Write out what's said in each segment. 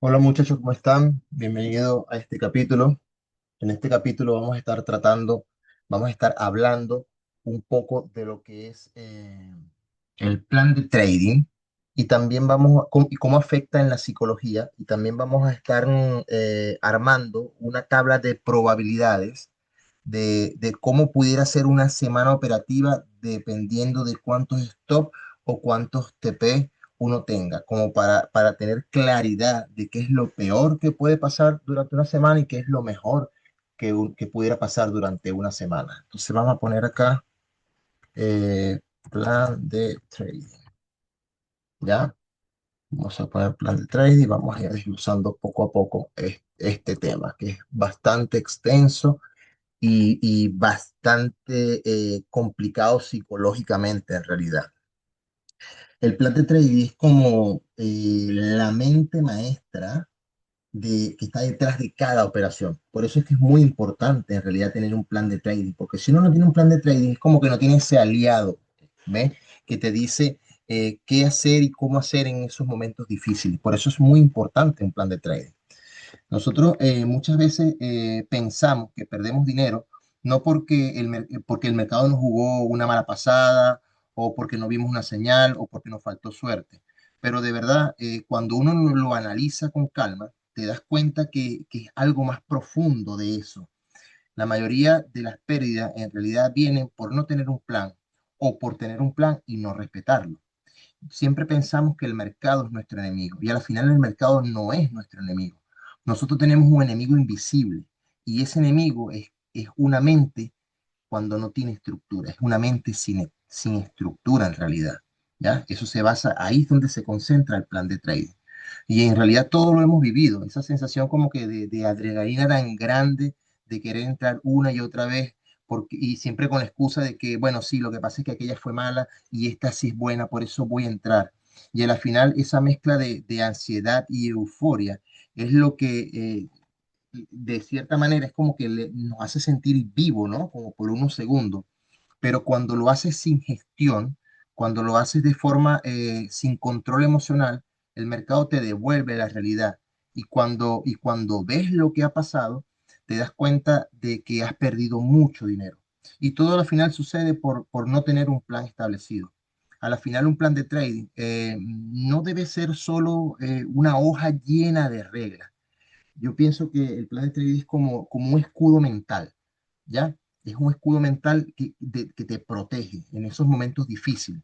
Hola muchachos, ¿cómo están? Bienvenido a este capítulo. En este capítulo vamos a estar hablando un poco de lo que es el plan de trading y también y cómo afecta en la psicología y también vamos a estar armando una tabla de probabilidades de cómo pudiera ser una semana operativa dependiendo de cuántos stop o cuántos TP uno tenga, como para tener claridad de qué es lo peor que puede pasar durante una semana y qué es lo mejor que pudiera pasar durante una semana. Entonces vamos a poner acá plan de trading, ¿ya? Vamos a poner plan de trading y vamos a ir desglosando poco a poco este tema, que es bastante extenso y bastante complicado psicológicamente en realidad. El plan de trading es como la mente maestra que está detrás de cada operación. Por eso es que es muy importante en realidad tener un plan de trading, porque si uno no tiene un plan de trading es como que no tiene ese aliado, ¿ves? Que te dice qué hacer y cómo hacer en esos momentos difíciles. Por eso es muy importante un plan de trading. Nosotros muchas veces pensamos que perdemos dinero no porque el mercado nos jugó una mala pasada o porque no vimos una señal o porque nos faltó suerte. Pero de verdad, cuando uno lo analiza con calma, te das cuenta que es algo más profundo de eso. La mayoría de las pérdidas en realidad vienen por no tener un plan o por tener un plan y no respetarlo. Siempre pensamos que el mercado es nuestro enemigo y al final el mercado no es nuestro enemigo. Nosotros tenemos un enemigo invisible y ese enemigo es una mente cuando no tiene estructura, es una mente sin estructura en realidad. ¿Ya? Eso se basa, ahí es donde se concentra el plan de trading. Y en realidad todo lo hemos vivido, esa sensación como que de adrenalina tan grande, de querer entrar una y otra vez, y siempre con la excusa de que, bueno, sí, lo que pasa es que aquella fue mala y esta sí es buena, por eso voy a entrar. Y a la final esa mezcla de ansiedad y euforia es lo que de cierta manera es como que nos hace sentir vivo, ¿no? Como por unos segundos. Pero cuando lo haces sin gestión, cuando lo haces de forma sin control emocional, el mercado te devuelve la realidad. Y cuando ves lo que ha pasado, te das cuenta de que has perdido mucho dinero. Y todo al final sucede por no tener un plan establecido. A la final, un plan de trading no debe ser solo una hoja llena de reglas. Yo pienso que el plan de trading es como un escudo mental, ¿ya? Es un escudo mental que te protege en esos momentos difíciles.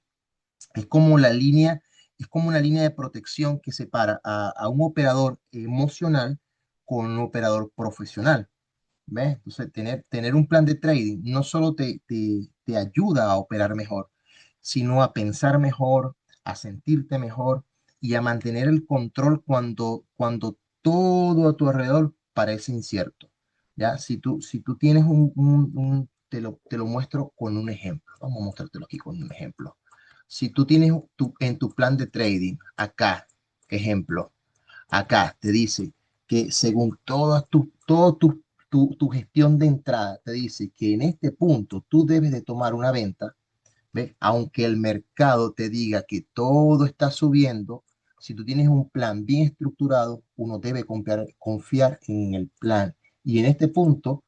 Es como la línea, es como una línea de protección que separa a un operador emocional con un operador profesional, ¿ves? Entonces, tener un plan de trading no solo te ayuda a operar mejor, sino a pensar mejor, a sentirte mejor y a mantener el control cuando todo a tu alrededor parece incierto. ¿Ya? Si tú tienes te lo muestro con un ejemplo. Vamos a mostrártelo aquí con un ejemplo. Si tú tienes en tu plan de trading, acá, ejemplo, acá te dice que según tu gestión de entrada, te dice que en este punto tú debes de tomar una venta, ¿ves? Aunque el mercado te diga que todo está subiendo, si tú tienes un plan bien estructurado, uno debe confiar en el plan. Y en este punto,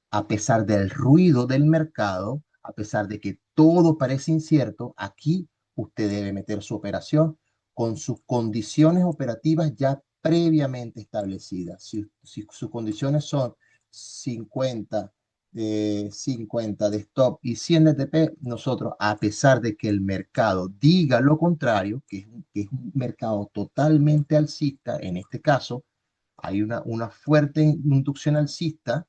a pesar del ruido del mercado, a pesar de que todo parece incierto, aquí usted debe meter su operación con sus condiciones operativas ya previamente establecidas. Si sus condiciones son 50, 50 de stop y 100 de TP, nosotros, a pesar de que el mercado diga lo contrario, que es un mercado totalmente alcista, en este caso, hay una fuerte inducción alcista.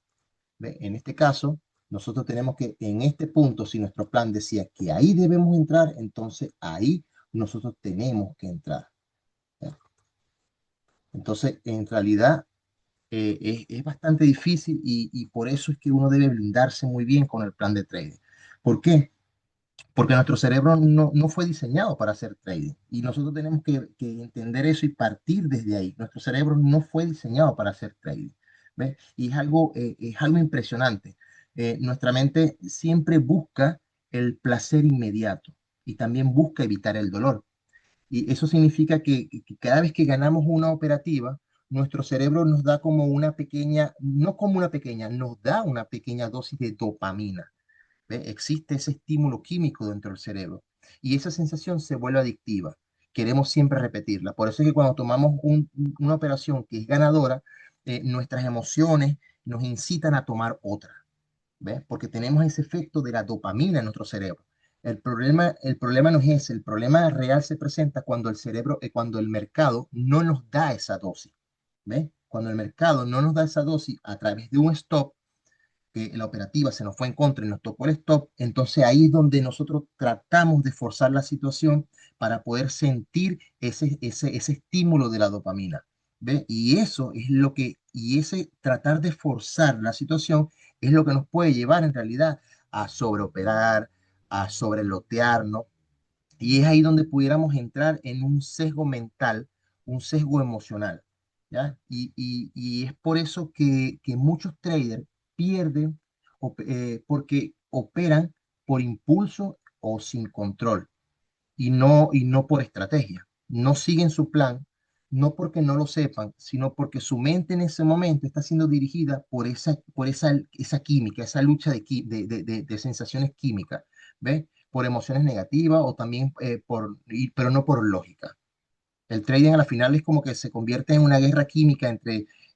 ¿Ve? En este caso, nosotros tenemos que, en este punto, si nuestro plan decía que ahí debemos entrar, entonces ahí nosotros tenemos que entrar. ¿Ya? Entonces, en realidad, es bastante difícil y por eso es que uno debe blindarse muy bien con el plan de trading. ¿Por qué? Porque nuestro cerebro no fue diseñado para hacer trading y nosotros tenemos que entender eso y partir desde ahí. Nuestro cerebro no fue diseñado para hacer trading. ¿Ves? Y es algo impresionante. Nuestra mente siempre busca el placer inmediato y también busca evitar el dolor. Y eso significa que cada vez que ganamos una operativa, nuestro cerebro nos da como una pequeña, no como una pequeña, nos da una pequeña dosis de dopamina. ¿Ve? Existe ese estímulo químico dentro del cerebro y esa sensación se vuelve adictiva. Queremos siempre repetirla. Por eso es que cuando tomamos una operación que es ganadora, nuestras emociones nos incitan a tomar otra. ¿Ves? Porque tenemos ese efecto de la dopamina en nuestro cerebro. El problema no es ese, el problema real se presenta cuando el cerebro, cuando el mercado no nos da esa dosis. ¿Ves? Cuando el mercado no nos da esa dosis a través de un stop, que la operativa se nos fue en contra y nos tocó el stop, entonces ahí es donde nosotros tratamos de forzar la situación para poder sentir ese estímulo de la dopamina. ¿Ve? Y eso es lo que, y ese tratar de forzar la situación es lo que nos puede llevar en realidad a sobreoperar, a sobrelotearnos, y es ahí donde pudiéramos entrar en un sesgo mental, un sesgo emocional, ¿ya? Y es por eso que muchos traders pierden porque operan por impulso o sin control y no por estrategia. No siguen su plan, no porque no lo sepan, sino porque su mente en ese momento está siendo dirigida por esa química, esa lucha de sensaciones químicas, ¿ves? Por emociones negativas o también pero no por lógica. El trading a la final es como que se convierte en una guerra química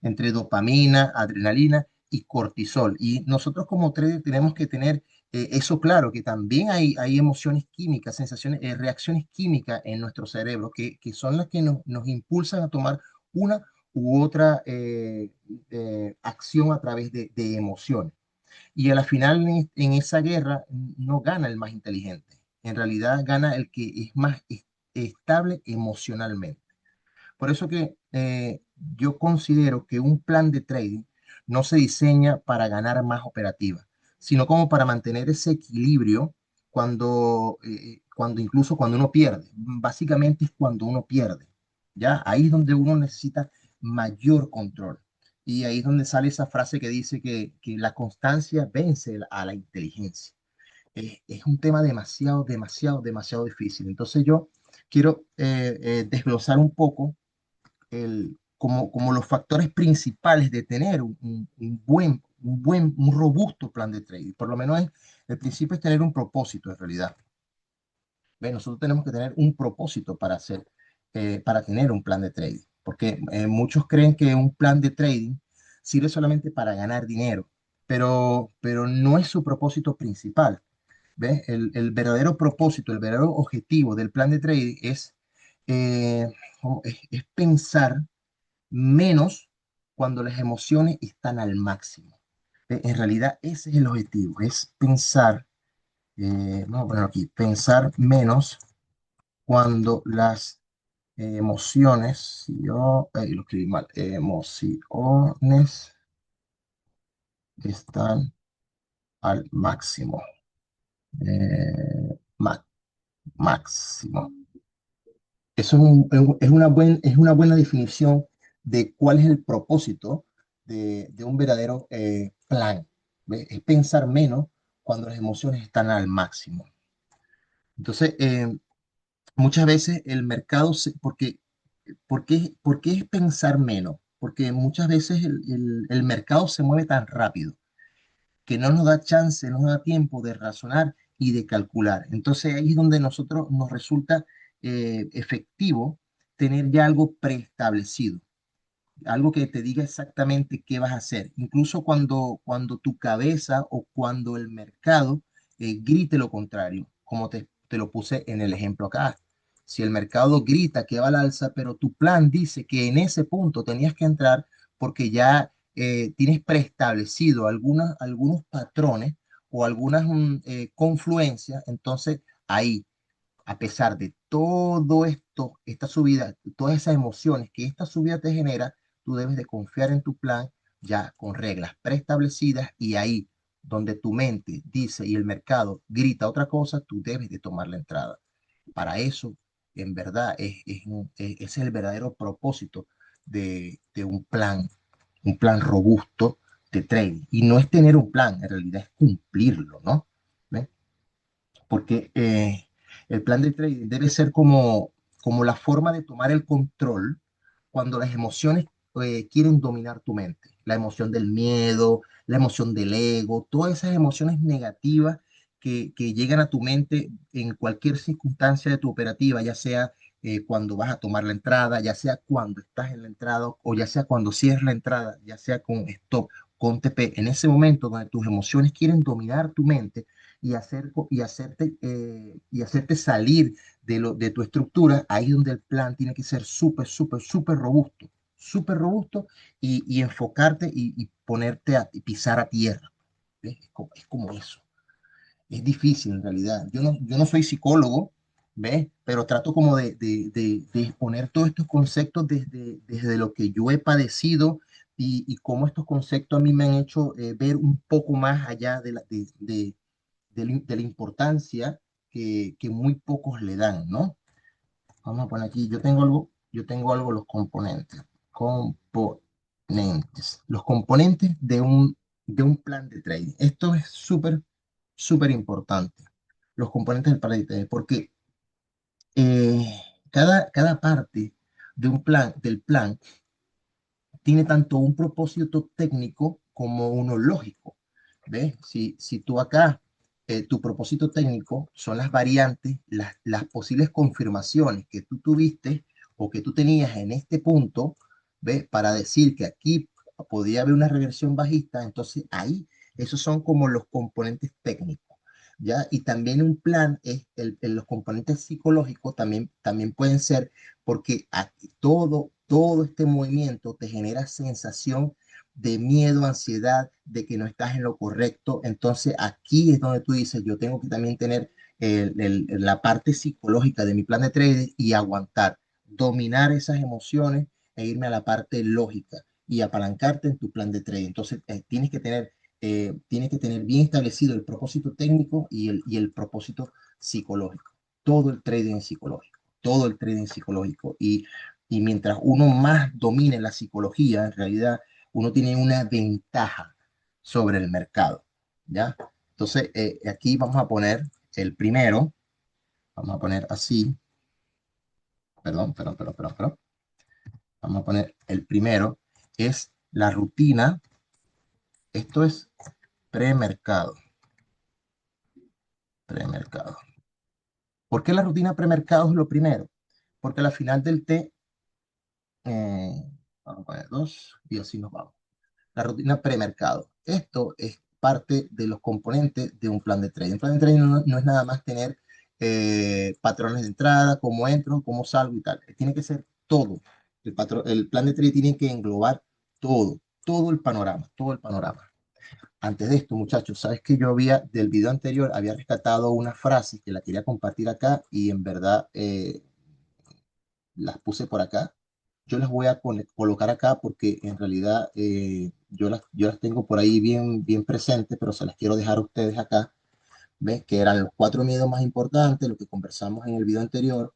entre dopamina, adrenalina y cortisol. Y nosotros como traders tenemos que tener eso claro, que también hay emociones químicas, sensaciones, reacciones químicas en nuestro cerebro que son las que nos impulsan a tomar una u otra acción a través de emociones. Y a la final en esa guerra no gana el más inteligente. En realidad gana el que es más estable emocionalmente. Por eso que yo considero que un plan de trading no se diseña para ganar más operativa, sino como para mantener ese equilibrio incluso cuando uno pierde. Básicamente es cuando uno pierde. ¿Ya? Ahí es donde uno necesita mayor control. Y ahí es donde sale esa frase que dice que la constancia vence a la inteligencia. Es un tema demasiado, demasiado, demasiado difícil. Entonces yo quiero desglosar un poco como los factores principales de tener un robusto plan de trading. Por lo menos el principio es tener un propósito en realidad. ¿Ve? Nosotros tenemos que tener un propósito para tener un plan de trading, porque muchos creen que un plan de trading sirve solamente para ganar dinero, pero no es su propósito principal. ¿Ve? El verdadero propósito, el verdadero objetivo del plan de trading eh, es pensar menos cuando las emociones están al máximo. En realidad ese es el objetivo, es pensar, vamos a ponerlo aquí, pensar menos cuando las emociones, si yo, lo escribí mal, emociones están al máximo. Máximo. Eso es una buena definición de cuál es el propósito de un verdadero plan. ¿Ve? Es pensar menos cuando las emociones están al máximo. Entonces, muchas veces el mercado, ¿por qué es pensar menos? Porque muchas veces el mercado se mueve tan rápido que no nos da chance, no nos da tiempo de razonar y de calcular. Entonces ahí es donde nosotros nos resulta efectivo tener ya algo preestablecido, algo que te diga exactamente qué vas a hacer, incluso cuando tu cabeza o cuando el mercado grite lo contrario, como te lo puse en el ejemplo acá. Si el mercado grita que va al alza, pero tu plan dice que en ese punto tenías que entrar porque ya tienes preestablecido algunos patrones o algunas confluencias, entonces ahí a pesar de todo esto, esta subida, todas esas emociones que esta subida te genera, tú debes de confiar en tu plan ya con reglas preestablecidas y ahí donde tu mente dice y el mercado grita otra cosa, tú debes de tomar la entrada. Para eso, en verdad, ese es el verdadero propósito de un plan robusto de trading. Y no es tener un plan, en realidad es cumplirlo, ¿no? ¿Ves? Porque el plan de trading debe ser como la forma de tomar el control cuando las emociones quieren dominar tu mente. La emoción del miedo, la emoción del ego, todas esas emociones negativas que llegan a tu mente en cualquier circunstancia de tu operativa, ya sea cuando vas a tomar la entrada, ya sea cuando estás en la entrada o ya sea cuando cierres la entrada, ya sea con stop, con TP, en ese momento donde tus emociones quieren dominar tu mente y hacerte salir de tu estructura, ahí es donde el plan tiene que ser súper, súper, súper robusto y enfocarte y ponerte y pisar a tierra. ¿Ves? Es como eso. Es difícil en realidad. Yo no soy psicólogo, ¿ves? Pero trato como de exponer todos estos conceptos desde lo que yo he padecido y cómo estos conceptos a mí me han hecho ver un poco más allá de la importancia que muy pocos le dan, ¿no? Vamos a poner aquí, yo tengo algo, los componentes. Componentes. Los componentes de un plan de trading. Esto es súper, súper importante. Los componentes del plan de trading, porque cada parte del plan tiene tanto un propósito técnico como uno lógico. ¿Ves? Si tú acá, tu propósito técnico son las variantes, las posibles confirmaciones que tú tuviste o que tú tenías en este punto, ¿ves? Para decir que aquí podía haber una reversión bajista, entonces ahí, esos son como los componentes técnicos. ¿Ya? Y también un plan es los componentes psicológicos también pueden ser porque aquí todo este movimiento te genera sensación de miedo, ansiedad, de que no estás en lo correcto. Entonces aquí es donde tú dices, yo tengo que también tener la parte psicológica de mi plan de trading y aguantar, dominar esas emociones e irme a la parte lógica y apalancarte en tu plan de trading. Entonces tienes que tener bien establecido el propósito técnico y el propósito psicológico. Todo el trading es psicológico, todo el trading psicológico. Y mientras uno más domine la psicología, en realidad uno tiene una ventaja sobre el mercado, ¿ya? Entonces, aquí vamos a poner el primero, vamos a poner así, perdón. Vamos a poner el primero, es la rutina, esto es premercado, premercado. ¿Por qué la rutina premercado es lo primero? Porque a la final del T, eh, vamos a poner dos y así nos vamos. La rutina premercado. Esto es parte de los componentes de un plan de trading. Un plan de trading no es nada más tener patrones de entrada, cómo entro, cómo salgo y tal. Tiene que ser todo. El plan de trading tiene que englobar todo el panorama, todo el panorama. Antes de esto, muchachos, sabes que yo del video anterior, había rescatado una frase que la quería compartir acá y en verdad las puse por acá. Yo las voy a colocar acá porque en realidad yo las tengo por ahí bien, bien presentes, pero se las quiero dejar a ustedes acá. ¿Ves? Que eran los cuatro miedos más importantes, lo que conversamos en el video anterior,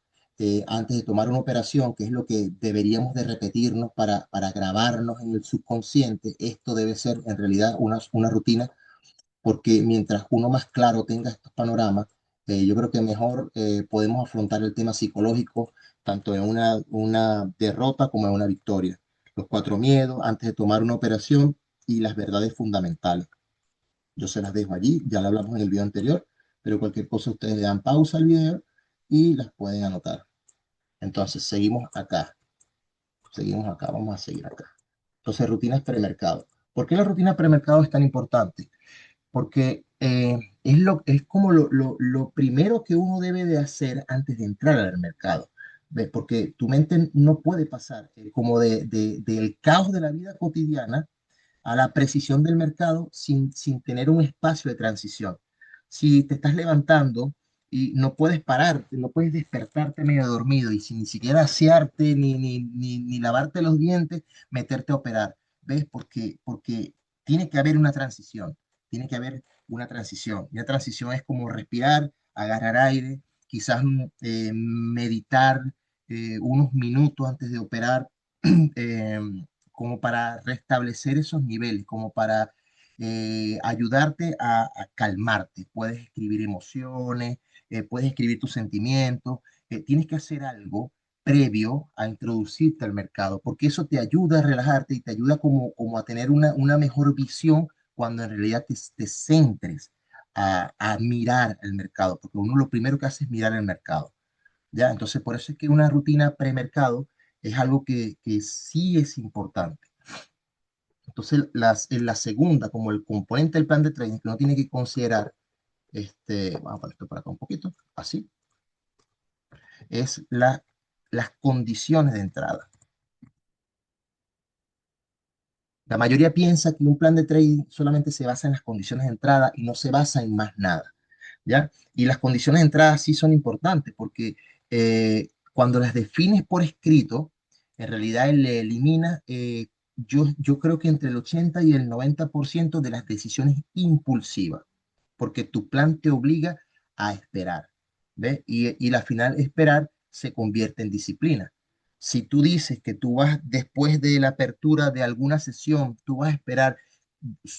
antes de tomar una operación, que es lo que deberíamos de repetirnos para grabarnos en el subconsciente. Esto debe ser en realidad una rutina porque mientras uno más claro tenga estos panoramas, yo creo que mejor podemos afrontar el tema psicológico tanto en una derrota como en una victoria. Los cuatro miedos antes de tomar una operación y las verdades fundamentales. Yo se las dejo allí, ya lo hablamos en el video anterior, pero cualquier cosa ustedes le dan pausa al video y las pueden anotar. Entonces, seguimos acá, vamos a seguir acá. Entonces, rutinas premercado. ¿Por qué la rutina premercado es tan importante? Porque es como lo primero que uno debe de hacer antes de entrar al mercado. ¿Ves? Porque tu mente no puede pasar como del caos de la vida cotidiana a la precisión del mercado sin tener un espacio de transición. Si te estás levantando y no puedes pararte, no puedes despertarte medio dormido y sin ni siquiera asearte ni lavarte los dientes, meterte a operar. ¿Ves? Porque tiene que haber una transición, tiene que haber una transición. Y la transición es como respirar, agarrar aire, quizás meditar unos minutos antes de operar. eh, Como para restablecer esos niveles, como para ayudarte a calmarte. Puedes escribir emociones, puedes escribir tus sentimientos, tienes que hacer algo previo a introducirte al mercado, porque eso te ayuda a relajarte y te ayuda como a tener una mejor visión cuando en realidad te centres a mirar el mercado, porque uno lo primero que hace es mirar el mercado, ¿ya? Entonces, por eso es que una rutina premercado es algo que sí es importante. Entonces, en la segunda, como el componente del plan de trading que uno tiene que considerar, vamos a poner esto por acá un poquito, así, es las condiciones de entrada. La mayoría piensa que un plan de trading solamente se basa en las condiciones de entrada y no se basa en más nada, ¿ya? Y las condiciones de entrada sí son importantes porque cuando las defines por escrito, en realidad le elimina, yo creo que entre el 80 y el 90% de las decisiones impulsivas, porque tu plan te obliga a esperar, ¿ves? Y la final esperar se convierte en disciplina. Si tú dices que tú vas después de la apertura de alguna sesión, tú vas a esperar,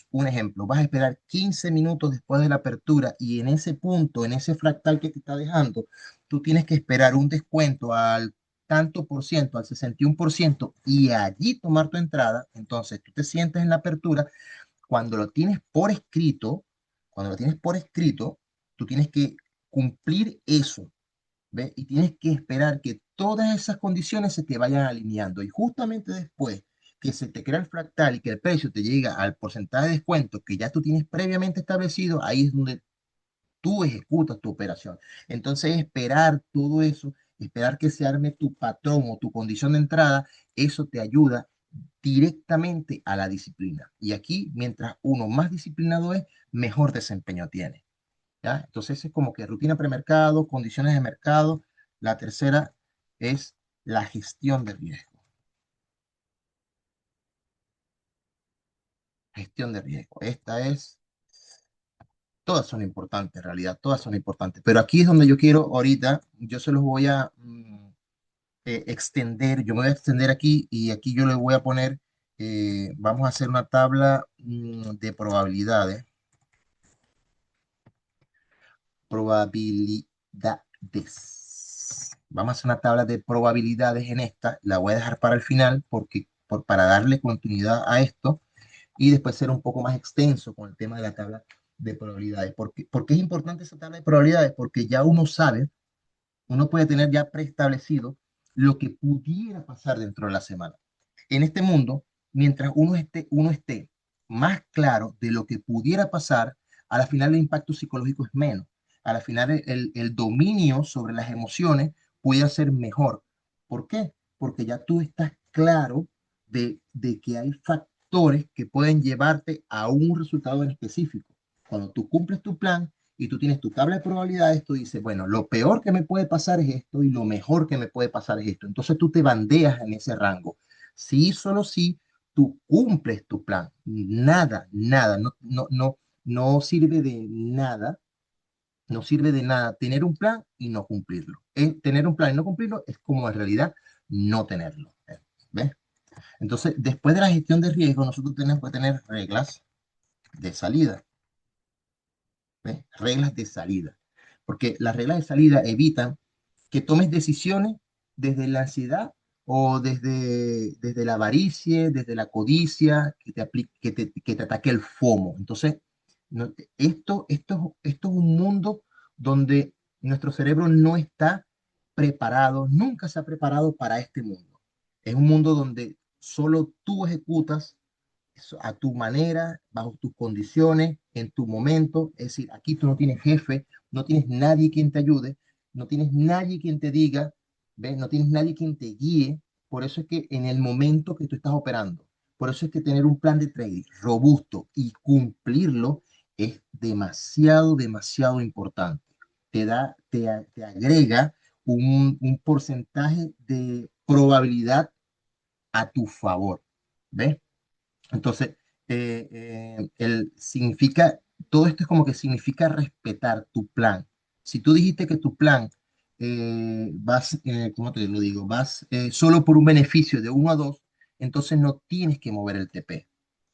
un ejemplo, vas a esperar 15 minutos después de la apertura y en ese punto, en ese fractal que te está dejando, tú tienes que esperar un descuento al tanto por ciento, al 61%, y allí tomar tu entrada. Entonces tú te sientes en la apertura. Cuando lo tienes por escrito, cuando lo tienes por escrito, tú tienes que cumplir eso, ¿ves? Y tienes que esperar que todas esas condiciones se te vayan alineando. Y justamente después que se te crea el fractal y que el precio te llega al porcentaje de descuento que ya tú tienes previamente establecido, ahí es donde tú ejecutas tu operación. Entonces, esperar todo eso, esperar que se arme tu patrón o tu condición de entrada, eso te ayuda directamente a la disciplina. Y aquí, mientras uno más disciplinado es, mejor desempeño tiene. ¿Ya? Entonces es como que rutina premercado, condiciones de mercado. La tercera es la gestión de riesgo. Gestión de riesgo. Esta es, todas son importantes en realidad, todas son importantes. Pero aquí es donde yo quiero ahorita, yo se los voy a extender, yo me voy a extender aquí y aquí yo le voy a poner, vamos a hacer una tabla de probabilidades. Probabilidades. Vamos a hacer una tabla de probabilidades en esta. La voy a dejar para el final para darle continuidad a esto y después ser un poco más extenso con el tema de la tabla de probabilidades. ¿Por qué es importante esa tabla de probabilidades? Porque ya uno sabe, uno puede tener ya preestablecido lo que pudiera pasar dentro de la semana. En este mundo, mientras uno esté más claro de lo que pudiera pasar, a la final el impacto psicológico es menos. A la final el dominio sobre las emociones puede ser mejor. ¿Por qué? Porque ya tú estás claro de que hay factores que pueden llevarte a un resultado en específico. Cuando tú cumples tu plan, y tú tienes tu tabla de probabilidades, tú dices, bueno, lo peor que me puede pasar es esto y lo mejor que me puede pasar es esto. Entonces tú te bandeas en ese rango. Sí, solo si tú cumples tu plan. Nada, nada, no sirve de nada, no sirve de nada tener un plan y no cumplirlo. Tener un plan y no cumplirlo es como en realidad no tenerlo. ¿Ves? Entonces, después de la gestión de riesgo, nosotros tenemos que tener reglas de salida. ¿Ves? Reglas de salida. Porque las reglas de salida evitan que tomes decisiones desde la ansiedad o desde la avaricia, desde la codicia, que te ataque el FOMO. Entonces, esto es un mundo donde nuestro cerebro no está preparado, nunca se ha preparado para este mundo. Es un mundo donde solo tú ejecutas a tu manera, bajo tus condiciones, en tu momento. Es decir, aquí tú no tienes jefe, no tienes nadie quien te ayude, no tienes nadie quien te diga, ¿ves? No tienes nadie quien te guíe. Por eso es que en el momento que tú estás operando, por eso es que tener un plan de trading robusto y cumplirlo es demasiado, demasiado importante. Te agrega un porcentaje de probabilidad a tu favor. ¿Ves? Entonces, todo esto es como que significa respetar tu plan. Si tú dijiste que tu plan ¿cómo te lo digo? Vas solo por un beneficio de 1 a 2, entonces no tienes que mover el TP.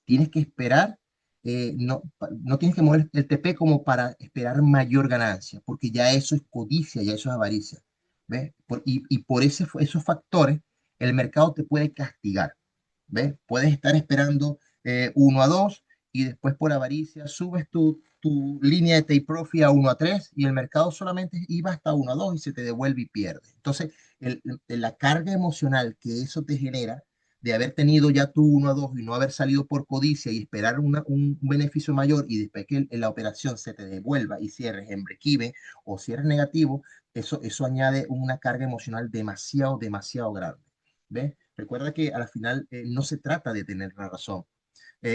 Tienes que esperar, no tienes que mover el TP como para esperar mayor ganancia, porque ya eso es codicia, ya eso es avaricia. ¿ves? Y por esos factores, el mercado te puede castigar, ¿ves? Puedes estar esperando 1 a 2 y después por avaricia subes tu línea de take profit a 1 a 3 y el mercado solamente iba hasta 1 a 2 y se te devuelve y pierde. Entonces, la carga emocional que eso te genera de haber tenido ya tu 1 a 2 y no haber salido por codicia y esperar un beneficio mayor y después que la operación se te devuelva y cierres en break-even o cierres negativo, eso añade una carga emocional demasiado, demasiado grande. ¿Ves? Recuerda que a la final no se trata de tener la razón,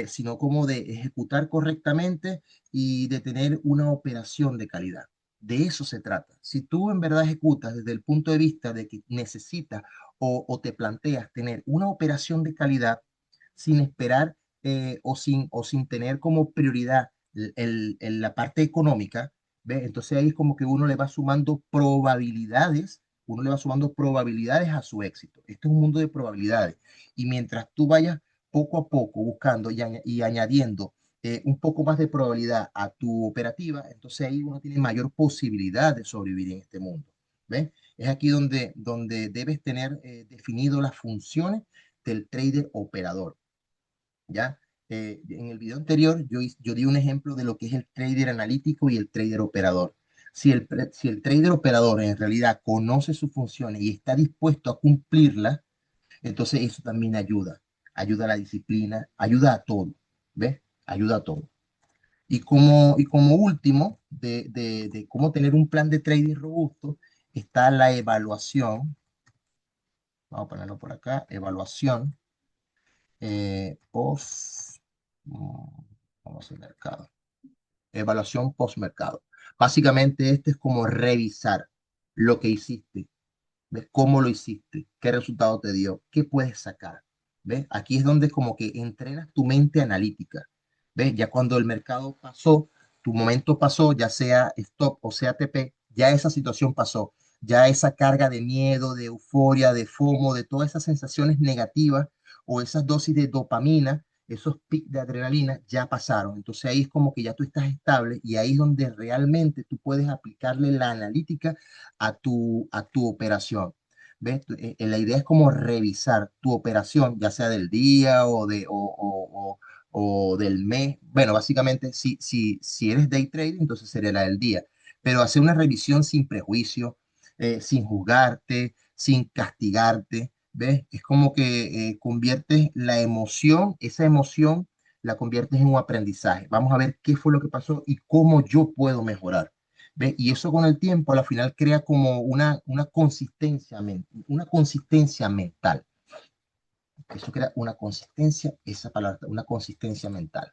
sino como de ejecutar correctamente y de tener una operación de calidad. De eso se trata. Si tú en verdad ejecutas desde el punto de vista de que necesitas o te planteas tener una operación de calidad sin esperar o sin tener como prioridad la parte económica, ¿ves? Entonces ahí es como que uno le va sumando probabilidades a su éxito. Esto es un mundo de probabilidades. Y mientras tú vayas poco a poco buscando y añadiendo un poco más de probabilidad a tu operativa, entonces ahí uno tiene mayor posibilidad de sobrevivir en este mundo. ¿Ves? Es aquí donde debes tener definido las funciones del trader operador. ¿Ya? En el video anterior yo di un ejemplo de lo que es el trader analítico y el trader operador. Si el trader operador en realidad conoce sus funciones y está dispuesto a cumplirlas, entonces eso también ayuda a la disciplina, ayuda a todo, ¿ves? Ayuda a todo. Y como último, de cómo tener un plan de trading robusto, está la evaluación. Vamos a ponerlo por acá, evaluación post, vamos al mercado, evaluación post mercado. Básicamente este es como revisar lo que hiciste, ¿ves? ¿Cómo lo hiciste? ¿Qué resultado te dio? ¿Qué puedes sacar? ¿Ves? Aquí es donde como que entrenas tu mente analítica. ¿Ves? Ya cuando el mercado pasó, tu momento pasó, ya sea stop o sea TP, ya esa situación pasó. Ya esa carga de miedo, de euforia, de FOMO, de todas esas sensaciones negativas o esas dosis de dopamina, esos picos de adrenalina ya pasaron. Entonces ahí es como que ya tú estás estable y ahí es donde realmente tú puedes aplicarle la analítica a tu operación. ¿Ves? La idea es como revisar tu operación, ya sea del día o del mes. Bueno, básicamente, si eres day trading, entonces sería la del día. Pero hacer una revisión sin prejuicio, sin juzgarte, sin castigarte. ¿Ves? Es como que conviertes la emoción, esa emoción la conviertes en un aprendizaje. Vamos a ver qué fue lo que pasó y cómo yo puedo mejorar. ¿Ve? Y eso con el tiempo a la final crea como una consistencia mental. Eso crea una consistencia, esa palabra, una consistencia mental.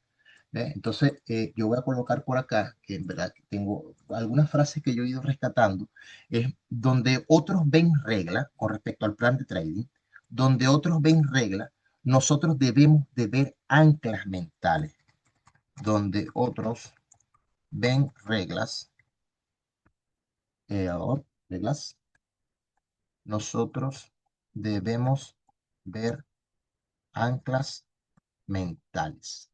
¿Ve? Entonces, yo voy a colocar por acá, que en verdad tengo algunas frases que yo he ido rescatando, es donde otros ven reglas con respecto al plan de trading, donde otros ven reglas, nosotros debemos de ver anclas mentales, donde otros ven reglas, reglas, nosotros debemos ver anclas mentales.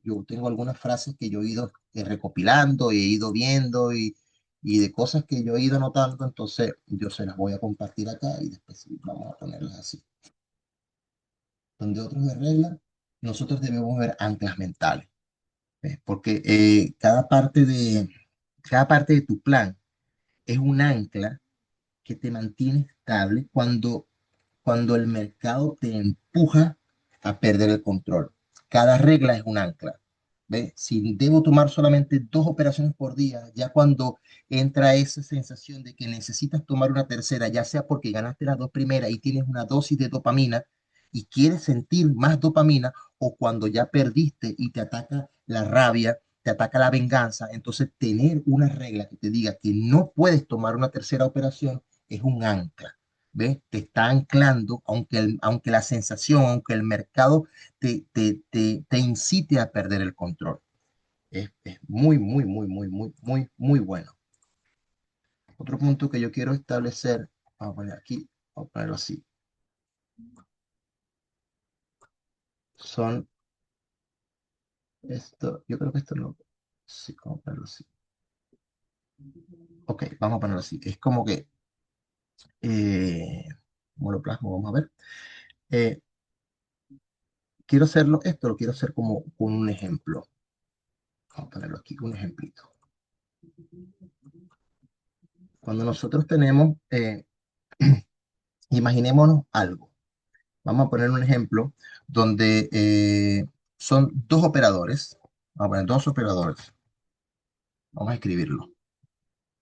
Yo tengo algunas frases que yo he ido recopilando y he ido viendo y de cosas que yo he ido notando, entonces yo se las voy a compartir acá y después sí, vamos a ponerlas así. Donde otros ven reglas, nosotros debemos ver anclas mentales, ¿ves? Porque cada parte de tu plan es un ancla que te mantiene estable cuando el mercado te empuja a perder el control. Cada regla es un ancla. ¿Ves? Si debo tomar solamente 2 operaciones por día, ya cuando entra esa sensación de que necesitas tomar una tercera, ya sea porque ganaste las 2 primeras y tienes una dosis de dopamina y quieres sentir más dopamina, o cuando ya perdiste y te ataca la rabia, te ataca la venganza, entonces tener una regla que te diga que no puedes tomar una tercera operación es un ancla. ¿Ves? Te está anclando, aunque la sensación, aunque el mercado te incite a perder el control. Es muy, muy, muy, muy, muy, muy, muy bueno. Otro punto que yo quiero establecer, vamos a poner aquí, vamos a ponerlo así, son esto, yo creo que esto no, sí, vamos a ponerlo así. Ok, vamos a ponerlo así. Es como que, eh, ¿cómo lo plasmo? Vamos a ver. Eh, quiero hacerlo, esto lo quiero hacer como con un ejemplo. Vamos a ponerlo aquí con un ejemplito. Cuando nosotros tenemos, imaginémonos algo. Vamos a poner un ejemplo donde son dos operadores. Vamos a poner dos operadores. Vamos a escribirlo.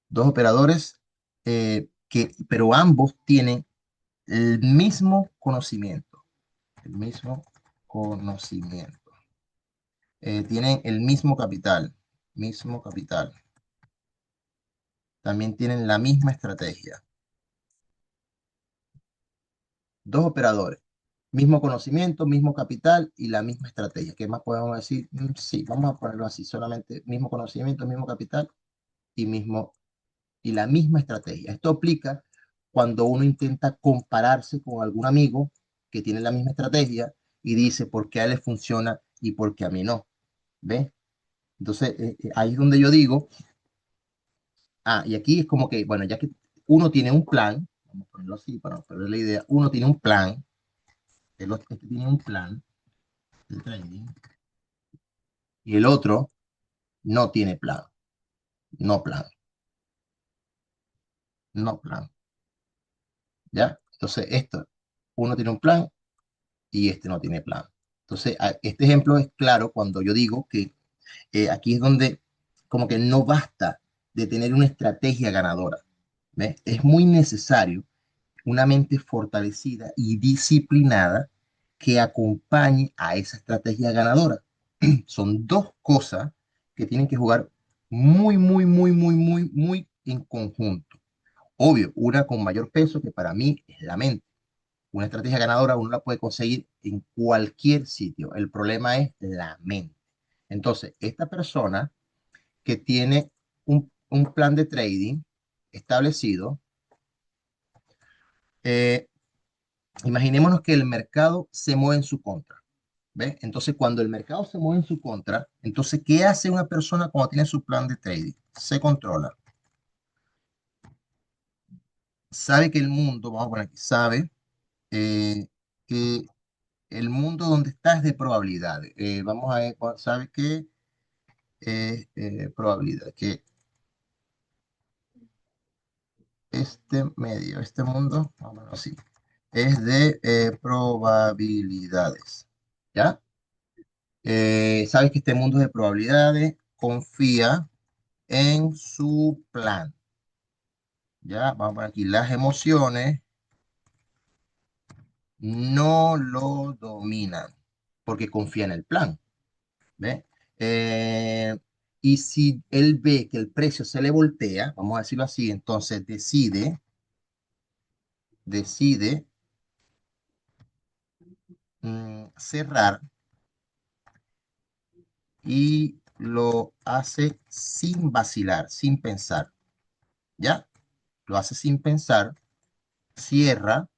Dos operadores pero ambos tienen el mismo conocimiento. El mismo conocimiento. Tienen el mismo capital. Mismo capital. También tienen la misma estrategia. Dos operadores, mismo conocimiento, mismo capital y la misma estrategia. ¿Qué más podemos decir? Sí, vamos a ponerlo así, solamente mismo conocimiento, mismo capital y, y la misma estrategia. Esto aplica cuando uno intenta compararse con algún amigo que tiene la misma estrategia y dice por qué a él le funciona y por qué a mí no. ¿Ves? Entonces, ahí es donde yo digo, y aquí es como que, bueno, ya que uno tiene un plan, vamos a ponerlo así para no perder la idea, uno tiene un plan, este tiene un plan de trading y el otro no tiene plan, no plan, no plan, ¿ya? Entonces, uno tiene un plan y este no tiene plan. Entonces, este ejemplo es claro cuando yo digo que aquí es donde como que no basta de tener una estrategia ganadora, ¿ves? Es muy necesario una mente fortalecida y disciplinada que acompañe a esa estrategia ganadora. Son dos cosas que tienen que jugar muy en conjunto. Obvio, una con mayor peso que para mí es la mente. Una estrategia ganadora uno la puede conseguir en cualquier sitio. El problema es la mente. Entonces, esta persona que tiene un plan de trading establecido, eh, imaginémonos que el mercado se mueve en su contra. ¿Ves? Entonces, cuando el mercado se mueve en su contra, entonces, ¿qué hace una persona cuando tiene su plan de trading? Se controla. Sabe que el mundo, vamos a poner aquí, sabe que el mundo donde está es de probabilidades. Vamos a ver, sabe que es probabilidad, que este medio, este mundo, vamos a ponerlo así, es de probabilidades. ¿Ya? Sabes que este mundo es de probabilidades, confía en su plan. Ya, vamos a poner aquí, las emociones no lo dominan porque confía en el plan. ¿Ve? Eh, y si él ve que el precio se le voltea, vamos a decirlo así, entonces decide cerrar y lo hace sin vacilar, sin pensar. ¿Ya? Lo hace sin pensar, cierra,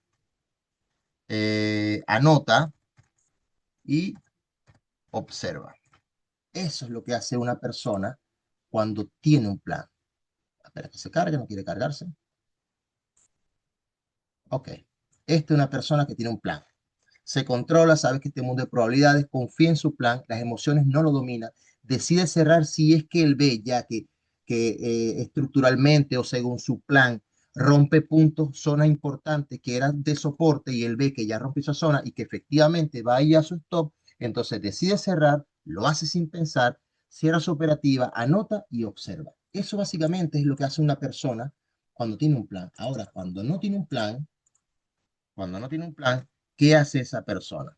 anota y observa. Eso es lo que hace una persona cuando tiene un plan. Espera que se cargue, no quiere cargarse. Ok. Esta es una persona que tiene un plan. Se controla, sabe que este mundo de probabilidades, confía en su plan, las emociones no lo dominan, decide cerrar si es que él ve ya que estructuralmente o según su plan rompe puntos, zonas importantes que eran de soporte y él ve que ya rompe esa zona y que efectivamente va a ir a su stop, entonces decide cerrar, lo hace sin pensar, cierra su operativa, anota y observa. Eso básicamente es lo que hace una persona cuando tiene un plan. Ahora, cuando no tiene un plan, ¿qué hace esa persona?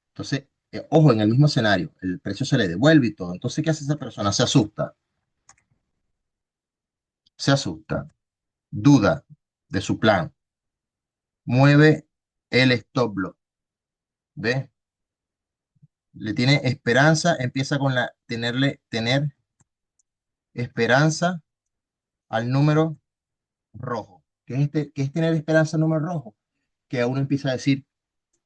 Entonces, ojo, en el mismo escenario, el precio se le devuelve y todo. Entonces, ¿qué hace esa persona? Se asusta, duda de su plan, mueve el stop loss, ¿ves? Le tiene esperanza, empieza con tener esperanza al número rojo. ¿Qué es tener esperanza al número rojo? Que a uno empieza a decir,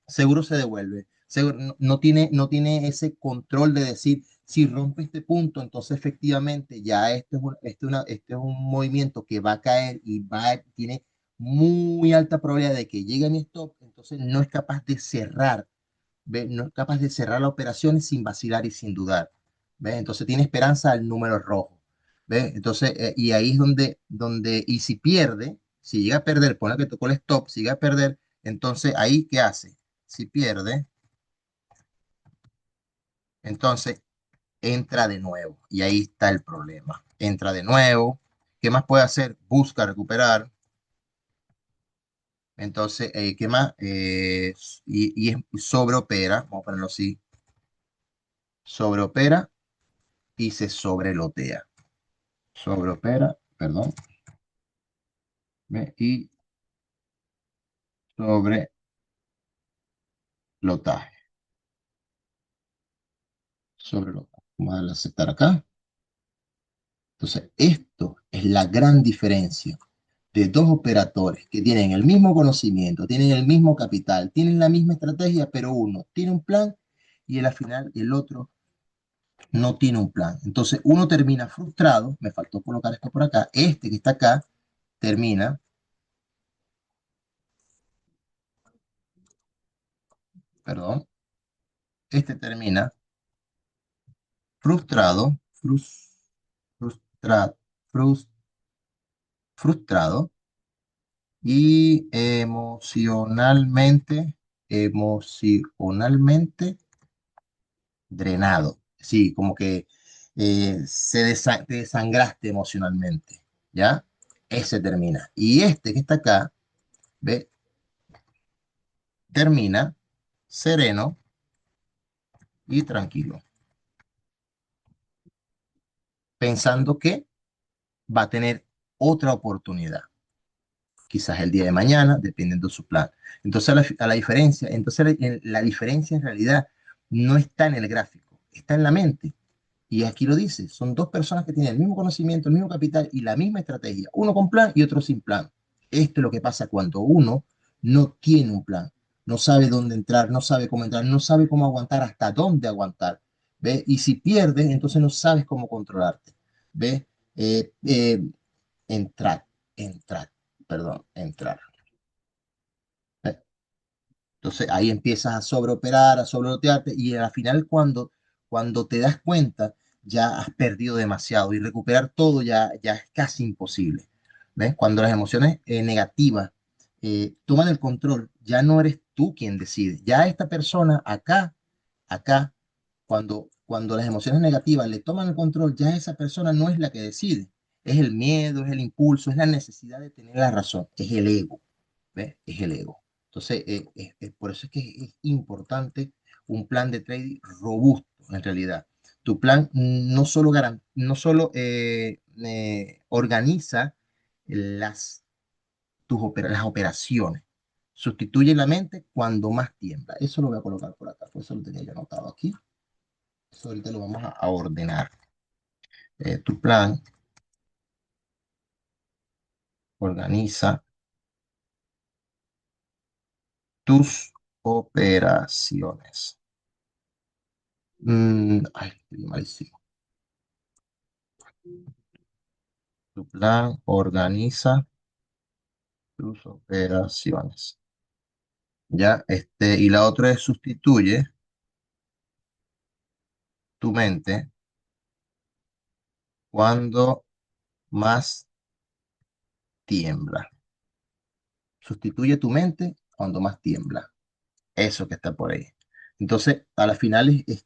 seguro se devuelve. Seguro, no tiene ese control de decir, Si rompe este punto, entonces efectivamente ya este es un movimiento que va a caer y tiene muy alta probabilidad de que llegue a mi stop, entonces no es capaz de cerrar, ¿ve? No es capaz de cerrar la operación sin vacilar y sin dudar, ¿ve? Entonces tiene esperanza al número rojo, ¿ve? Entonces, y ahí es y si pierde, si llega a perder, pone que tocó el stop, si llega a perder, entonces ahí, ¿qué hace? Si pierde, entonces entra de nuevo. Y ahí está el problema. Entra de nuevo. ¿Qué más puede hacer? Busca recuperar. Entonces, ¿qué más? Sobreopera, vamos a ponerlo así, sobreopera y se sobrelotea. Sobreopera, perdón, ¿ve? Y sobrelotaje. Sobrelotaje. Vamos a darle a aceptar acá. Entonces, esto es la gran diferencia de dos operadores que tienen el mismo conocimiento, tienen el mismo capital, tienen la misma estrategia, pero uno tiene un plan y al final el otro no tiene un plan. Entonces uno termina frustrado, me faltó colocar esto por acá, este que está acá termina, perdón, este termina frustrado, frustra- frus- frustrado y emocionalmente drenado. Sí, como que te desangraste emocionalmente, ¿ya? Ese termina. Y este que está acá, ¿ve? Termina sereno y tranquilo, pensando que va a tener otra oportunidad, quizás el día de mañana, dependiendo de su plan. Entonces, a la diferencia, entonces la diferencia en realidad no está en el gráfico, está en la mente. Y aquí lo dice, son dos personas que tienen el mismo conocimiento, el mismo capital y la misma estrategia, uno con plan y otro sin plan. Esto es lo que pasa cuando uno no tiene un plan, no sabe dónde entrar, no sabe cómo aguantar, hasta dónde aguantar, ¿ve? Y si pierdes, entonces no sabes cómo controlarte, ¿ve? Eh, eh, entrar, entrar, perdón, entrar. ¿Ve? Entonces ahí empiezas a sobreoperar, a sobrelotearte y al final cuando te das cuenta ya has perdido demasiado y recuperar todo ya es casi imposible. ¿Ves? Cuando las emociones negativas toman el control, ya no eres tú quien decide. Ya esta persona acá, cuando las emociones negativas le toman el control, ya esa persona no es la que decide. Es el miedo, es el impulso, es la necesidad de tener la razón, es el ego. ¿Ves? Es el ego. Entonces, por eso es que es importante un plan de trading robusto, en realidad. Tu plan no solo organiza las, las operaciones, sustituye la mente cuando más tiembla. Eso lo voy a colocar por acá, por eso lo tenía yo anotado aquí. Eso ahorita lo vamos a ordenar. Tu plan organiza tus operaciones. Ay, estoy malísimo. Tu plan organiza tus operaciones. Ya, y la otra es sustituye tu mente cuando más tiembla. Sustituye tu mente cuando más tiembla. Eso que está por ahí. Entonces, a la final es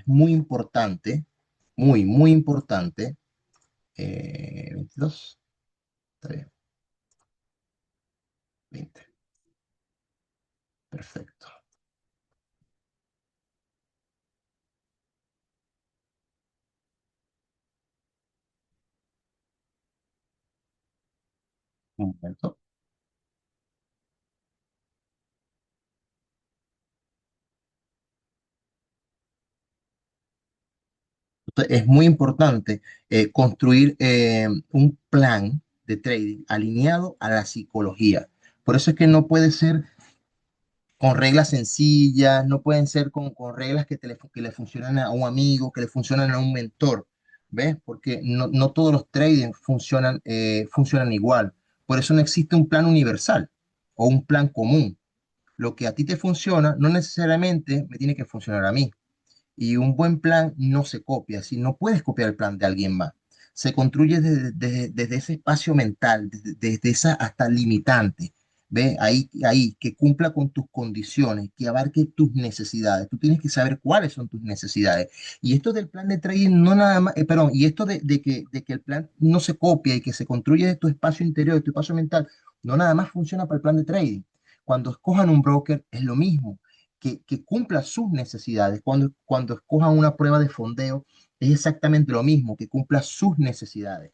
muy importante, muy importante. 22, está bien, 20, perfecto. Un momento. Entonces, es muy importante construir un plan de trading alineado a la psicología. Por eso es que no puede ser con reglas sencillas, no pueden ser con reglas que le funcionan a un amigo, que le funcionan a un mentor, ¿ves? Porque no todos los trading funcionan igual. Por eso no existe un plan universal o un plan común. Lo que a ti te funciona no necesariamente me tiene que funcionar a mí. Y un buen plan no se copia, si no puedes copiar el plan de alguien más. Se construye desde ese espacio mental, desde esa hasta limitante. ¿Ve? Ahí, que cumpla con tus condiciones, que abarque tus necesidades. Tú tienes que saber cuáles son tus necesidades. Y esto del plan de trading no nada más, perdón, y esto de que el plan no se copia y que se construye de tu espacio interior, de tu espacio mental, no nada más funciona para el plan de trading. Cuando escojan un broker es lo mismo que cumpla sus necesidades. Cuando escojan una prueba de fondeo, es exactamente lo mismo, que cumpla sus necesidades.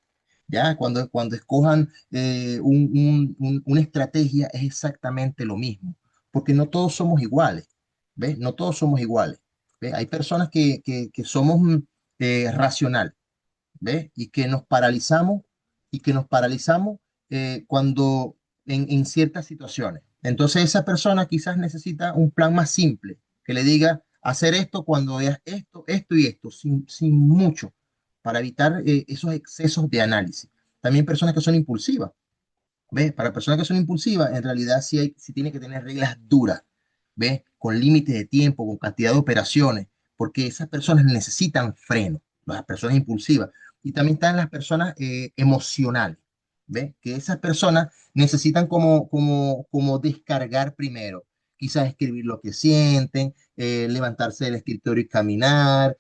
¿Ya? Cuando escojan una estrategia, es exactamente lo mismo, porque no todos somos iguales, ¿ves? No todos somos iguales, ¿ves? Hay personas que somos racional, ¿ves? Y que nos paralizamos cuando en ciertas situaciones. Entonces esa persona quizás necesita un plan más simple, que le diga hacer esto cuando veas esto, esto y esto, sin mucho, para evitar esos excesos de análisis. También personas que son impulsivas. ¿Ves? Para personas que son impulsivas, en realidad sí tiene que tener reglas duras, ¿ves? Con límites de tiempo, con cantidad de operaciones, porque esas personas necesitan freno, las personas impulsivas. Y también están las personas emocionales, ¿ves? Que esas personas necesitan como descargar primero, quizás escribir lo que sienten, levantarse del escritorio y caminar,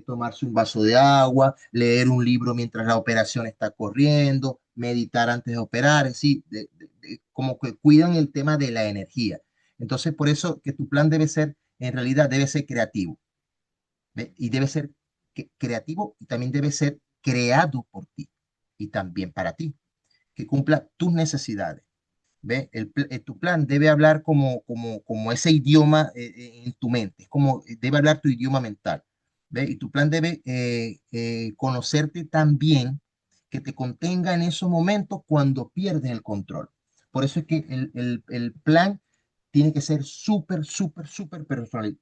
tomarse un vaso de agua, leer un libro mientras la operación está corriendo, meditar antes de operar, es decir, como que cuidan el tema de la energía. Entonces, por eso que tu plan debe ser, en realidad, debe ser creativo, ¿ve? Y debe ser creativo y también debe ser creado por ti y también para ti, que cumpla tus necesidades. ¿Ve? Tu plan debe hablar como ese idioma en tu mente, es como debe hablar tu idioma mental. ¿Ve? Y tu plan debe conocerte tan bien que te contenga en esos momentos cuando pierdes el control. Por eso es que el plan tiene que ser súper, súper, súper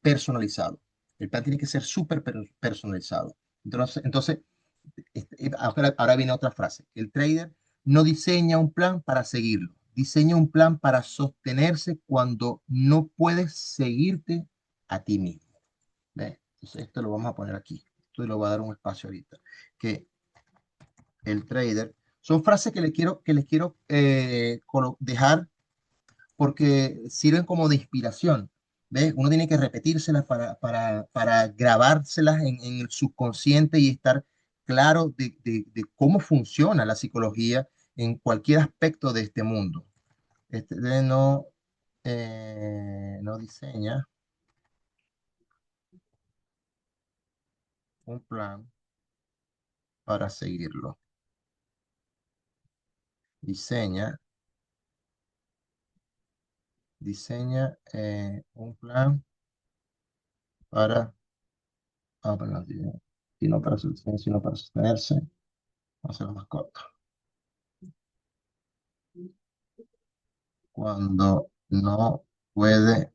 personalizado. El plan tiene que ser súper personalizado. Entonces, ahora viene otra frase. El trader no diseña un plan para seguirlo, diseña un plan para sostenerse cuando no puedes seguirte a ti mismo. ¿Ves? Entonces esto lo vamos a poner aquí. Esto le voy a dar un espacio ahorita. Que el trader, son frases que les quiero dejar porque sirven como de inspiración. ¿Ves? Uno tiene que repetírselas para grabárselas en el subconsciente y estar claro de cómo funciona la psicología en cualquier aspecto de este mundo. No diseña un plan para seguirlo. Diseña, diseña un plan para, perdón, sino para sostenerse, vamos a hacerlo más corto. Cuando no puede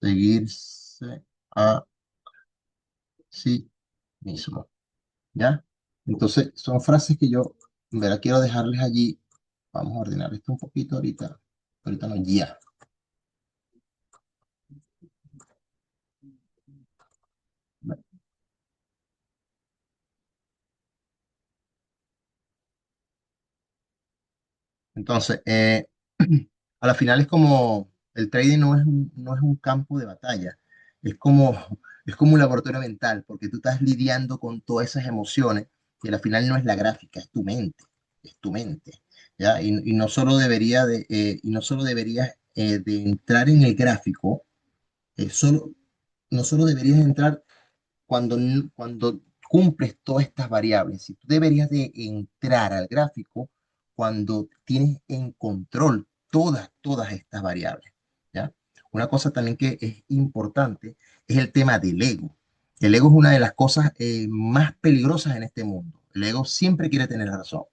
seguirse a sí mismo, ¿ya? Entonces, son frases que yo, en verdad, quiero dejarles allí. Vamos a ordenar esto un poquito ahorita. Ahorita no, ya. Entonces, a la final es como, el trading no es un campo de batalla, es como, es como un laboratorio mental, porque tú estás lidiando con todas esas emociones, y a la final no es la gráfica, es tu mente, ¿ya? Y no solo deberías de entrar en el gráfico, no solo deberías entrar cuando cumples todas estas variables. Si tú deberías de entrar al gráfico cuando tienes en control todas estas variables, ¿ya? Una cosa también que es importante es el tema del ego. El ego es una de las cosas más peligrosas en este mundo. El ego siempre quiere tener razón.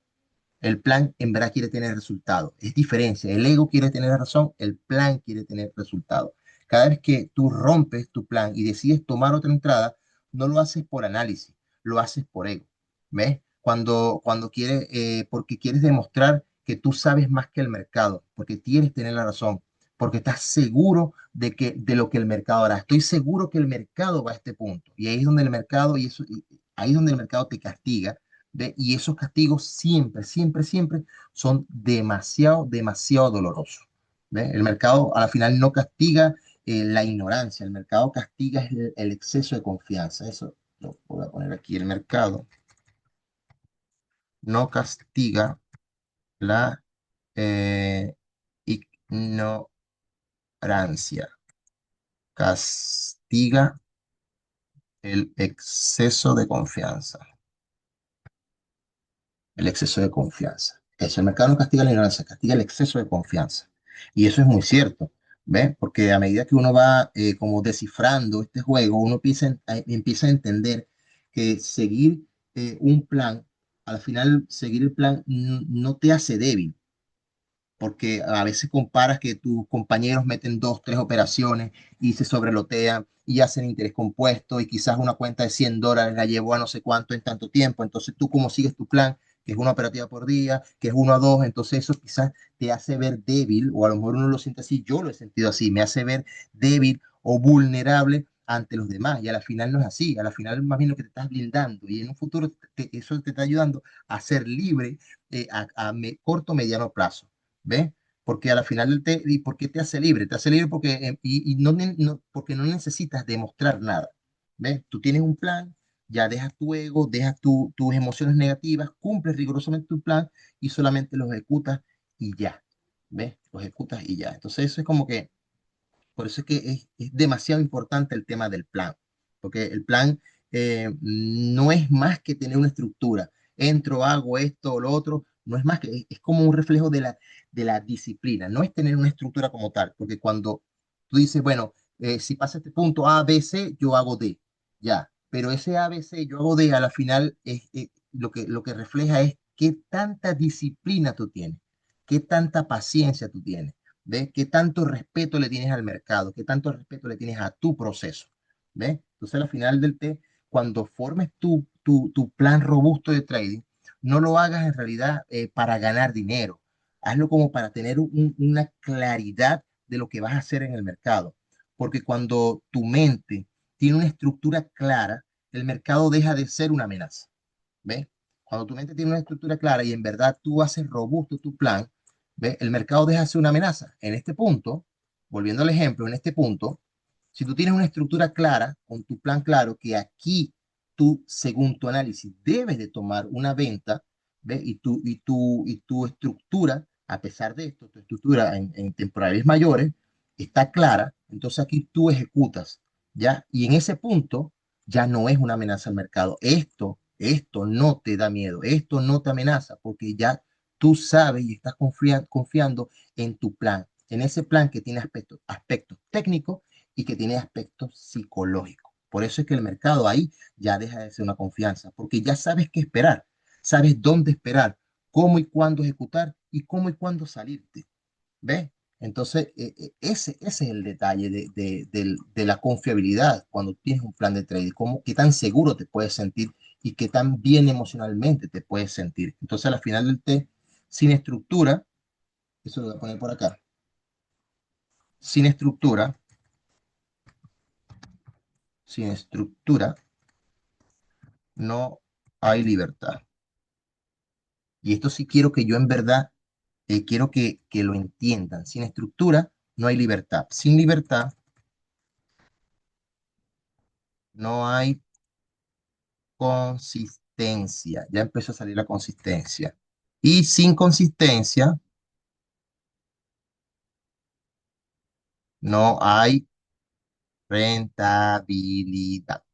El plan en verdad quiere tener resultado. Es diferencia. El ego quiere tener razón, el plan quiere tener resultado. Cada vez que tú rompes tu plan y decides tomar otra entrada, no lo haces por análisis, lo haces por ego. ¿Ves? Cuando quieres, porque quieres demostrar que tú sabes más que el mercado, porque tienes que tener la razón, porque estás seguro de lo que el mercado hará. Estoy seguro que el mercado va a este punto. Y ahí es donde el mercado, ahí es donde el mercado te castiga. ¿Ve? Y esos castigos siempre, siempre, siempre son demasiado, demasiado dolorosos. ¿Ve? El mercado a la final no castiga la ignorancia, el mercado castiga el exceso de confianza. Eso lo voy a poner aquí. El mercado no castiga la eh, ignorancia, castiga el exceso de confianza. El exceso de confianza. Eso, el mercado no castiga la ignorancia, castiga el exceso de confianza. Y eso es muy cierto, ¿ves? Porque a medida que uno va como descifrando este juego, uno empieza a entender que seguir un plan, al final seguir el plan no te hace débil, porque a veces comparas que tus compañeros meten dos, tres operaciones y se sobrelotean y hacen interés compuesto y quizás una cuenta de $100 la llevó a no sé cuánto en tanto tiempo. Entonces tú como sigues tu plan, que es una operativa por día, que es 1 a 2, entonces eso quizás te hace ver débil, o a lo mejor uno lo siente así, yo lo he sentido así, me hace ver débil o vulnerable ante los demás, y a la final no es así, a la final más bien lo que te estás blindando, y en un futuro eso te está ayudando a ser libre corto, mediano plazo. ¿Ves? Porque a la final ¿y por qué te hace libre? Te hace libre porque, y porque no necesitas demostrar nada. ¿Ves? Tú tienes un plan, ya dejas tu ego, dejas tus emociones negativas, cumples rigurosamente tu plan y solamente lo ejecutas y ya. ¿Ves? Lo ejecutas y ya. Entonces eso es como que por eso es que es demasiado importante el tema del plan, porque el plan no es más que tener una estructura. Entro, hago esto o lo otro, no es más que, es como un reflejo de la disciplina, no es tener una estructura como tal, porque cuando tú dices, bueno, si pasa este punto A, B, C, yo hago D, ya, pero ese A, B, C, yo hago D, a la final lo que refleja es qué tanta disciplina tú tienes, qué tanta paciencia tú tienes. ¿Ves? ¿Qué tanto respeto le tienes al mercado? ¿Qué tanto respeto le tienes a tu proceso? ¿Ves? Entonces, al final del té, cuando formes tu plan robusto de trading, no lo hagas en realidad para ganar dinero. Hazlo como para tener una claridad de lo que vas a hacer en el mercado. Porque cuando tu mente tiene una estructura clara, el mercado deja de ser una amenaza. ¿Ves? Cuando tu mente tiene una estructura clara y en verdad tú haces robusto tu plan, ¿ves? El mercado deja de ser una amenaza. En este punto, volviendo al ejemplo, en este punto, si tú tienes una estructura clara, con tu plan claro, que aquí tú, según tu análisis, debes de tomar una venta, ¿ves? Y tu estructura, a pesar de esto, tu estructura en temporales mayores, está clara, entonces aquí tú ejecutas, ¿ya? Y en ese punto ya no es una amenaza al mercado. Esto no te da miedo, esto no te amenaza, porque ya tú sabes y estás confiando en tu plan, en ese plan que tiene aspectos técnicos y que tiene aspectos psicológicos. Por eso es que el mercado ahí ya deja de ser una confianza, porque ya sabes qué esperar, sabes dónde esperar, cómo y cuándo ejecutar y cómo y cuándo salirte. ¿Ves? Entonces, ese es el detalle de la confiabilidad cuando tienes un plan de trading, qué tan seguro te puedes sentir y qué tan bien emocionalmente te puedes sentir. Entonces, al final del té, sin estructura, eso lo voy a poner por acá, sin estructura, sin estructura, no hay libertad. Y esto sí quiero que yo en verdad, quiero que lo entiendan. Sin estructura, no hay libertad. Sin libertad, no hay consistencia. Ya empezó a salir la consistencia. Y sin consistencia no hay rentabilidad.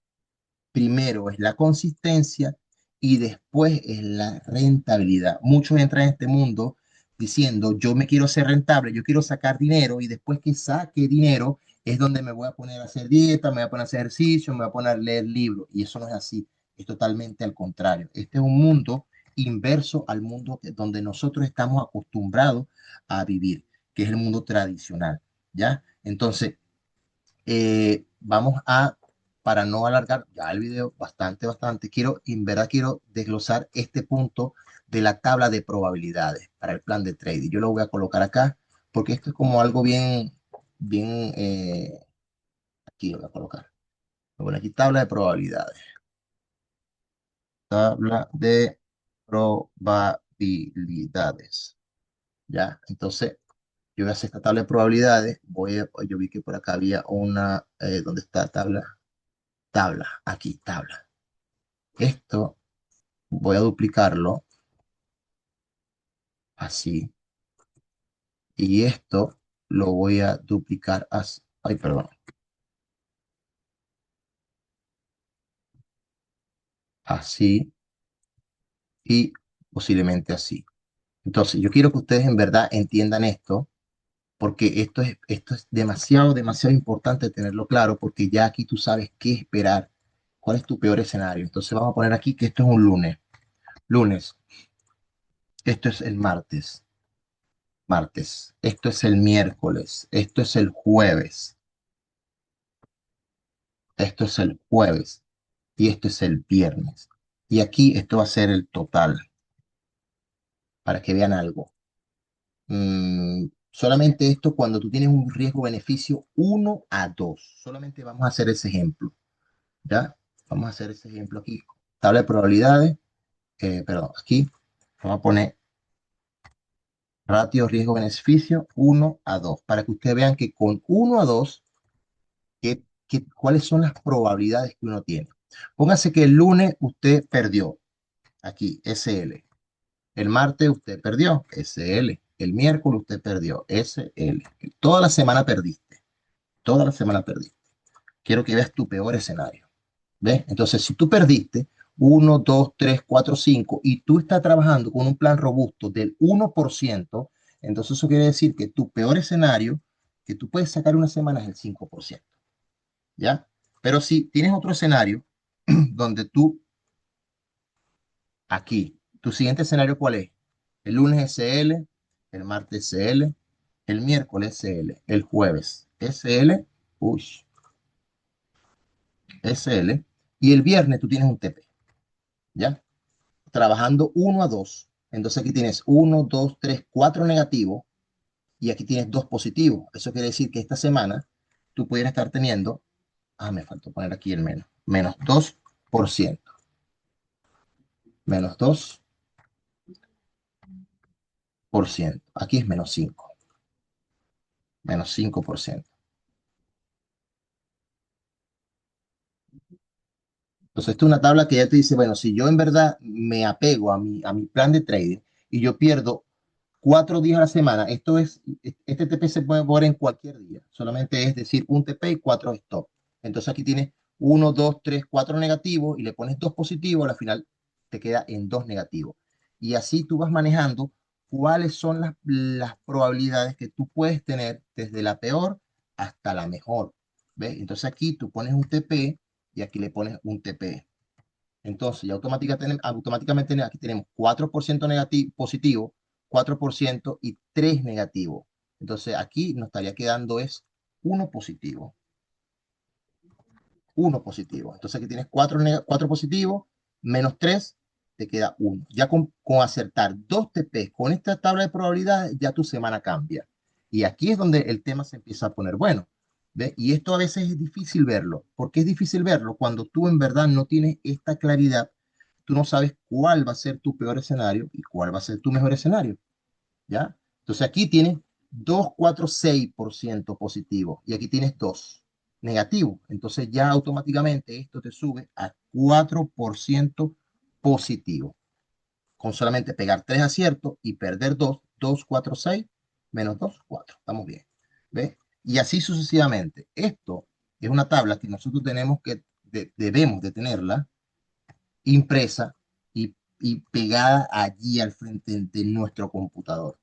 Primero es la consistencia y después es la rentabilidad. Muchos entran en este mundo diciendo, yo me quiero ser rentable, yo quiero sacar dinero y después que saque dinero es donde me voy a poner a hacer dieta, me voy a poner a hacer ejercicio, me voy a poner a leer libros. Y eso no es así, es totalmente al contrario. Este es un mundo inverso al mundo donde nosotros estamos acostumbrados a vivir, que es el mundo tradicional, ¿ya? Entonces, vamos a, para no alargar ya el video bastante, quiero, en verdad quiero desglosar este punto de la tabla de probabilidades para el plan de trading. Yo lo voy a colocar acá porque esto es como algo bien, aquí lo voy a colocar. Voy a poner aquí tabla de probabilidades. Tabla de probabilidades. ¿Ya? Entonces, yo voy a hacer esta tabla de probabilidades. Yo vi que por acá había una, ¿dónde está tabla? Tabla, aquí, tabla. Esto voy a duplicarlo así. Y esto lo voy a duplicar así. Ay, perdón. Así y posiblemente así. Entonces, yo quiero que ustedes en verdad entiendan esto, porque esto es demasiado importante tenerlo claro, porque ya aquí tú sabes qué esperar, cuál es tu peor escenario. Entonces, vamos a poner aquí que esto es un lunes. Lunes, esto es el martes, esto es el miércoles, esto es el jueves, esto es el jueves y esto es el viernes. Y aquí esto va a ser el total, para que vean algo. Solamente esto cuando tú tienes un riesgo-beneficio 1 a 2. Solamente vamos a hacer ese ejemplo, ¿ya? Vamos a hacer ese ejemplo aquí. Tabla de probabilidades, perdón, aquí vamos a poner ratio riesgo-beneficio 1 a 2, para que ustedes vean que con 1 a 2, cuáles son las probabilidades que uno tiene. Póngase que el lunes usted perdió, aquí, SL. El martes usted perdió, SL. El miércoles usted perdió, SL. Toda la semana perdiste, toda la semana perdiste. Quiero que veas tu peor escenario. ¿Ves? Entonces, si tú perdiste 1, 2, 3, 4, 5 y tú estás trabajando con un plan robusto del 1%, entonces eso quiere decir que tu peor escenario que tú puedes sacar una semana es el 5%. ¿Ya? Pero si tienes otro escenario donde tú, aquí, tu siguiente escenario, ¿cuál es? El lunes SL, el martes SL, el miércoles SL, el jueves SL, uy, SL, y el viernes tú tienes un TP, ¿ya? Trabajando 1 a 2. Entonces aquí tienes 1, 2, 3, 4 negativos y aquí tienes 2 positivos. Eso quiere decir que esta semana tú pudieras estar teniendo, me faltó poner aquí el menos 2%, menos 2%. Aquí es menos 5%. Entonces, esta es una tabla que ya te dice, bueno, si yo en verdad me apego a mi plan de trading y yo pierdo 4 días a la semana, este TP se puede mover en cualquier día, solamente es decir, un TP y 4 stop. Entonces aquí tienes 1, 2, 3, 4 negativos y le pones 2 positivos, al final te queda en 2 negativos. Y así tú vas manejando cuáles son las probabilidades que tú puedes tener desde la peor hasta la mejor. ¿Ves? Entonces aquí tú pones un TP y aquí le pones un TP. Entonces, ya automáticamente aquí tenemos 4% negativo, positivo, 4% y 3 negativo. Entonces, aquí nos estaría quedando es uno positivo, uno positivo. Entonces, aquí tienes 4 positivos, menos 3 te queda uno. Ya con acertar 2 TP con esta tabla de probabilidades, ya tu semana cambia. Y aquí es donde el tema se empieza a poner bueno. ¿Ve? Y esto a veces es difícil verlo. ¿Por qué es difícil verlo? Cuando tú en verdad no tienes esta claridad, tú no sabes cuál va a ser tu peor escenario y cuál va a ser tu mejor escenario, ¿ya? Entonces aquí tienes 2, 4, 6% positivo y aquí tienes 2 negativo. Entonces ya automáticamente esto te sube a 4% positivo. Con solamente pegar 3 aciertos y perder 2, 2, 4, 6, menos 2, 4. Estamos bien. ¿Ves? Y así sucesivamente. Esto es una tabla que nosotros debemos de tenerla impresa y pegada allí al frente de nuestro computador.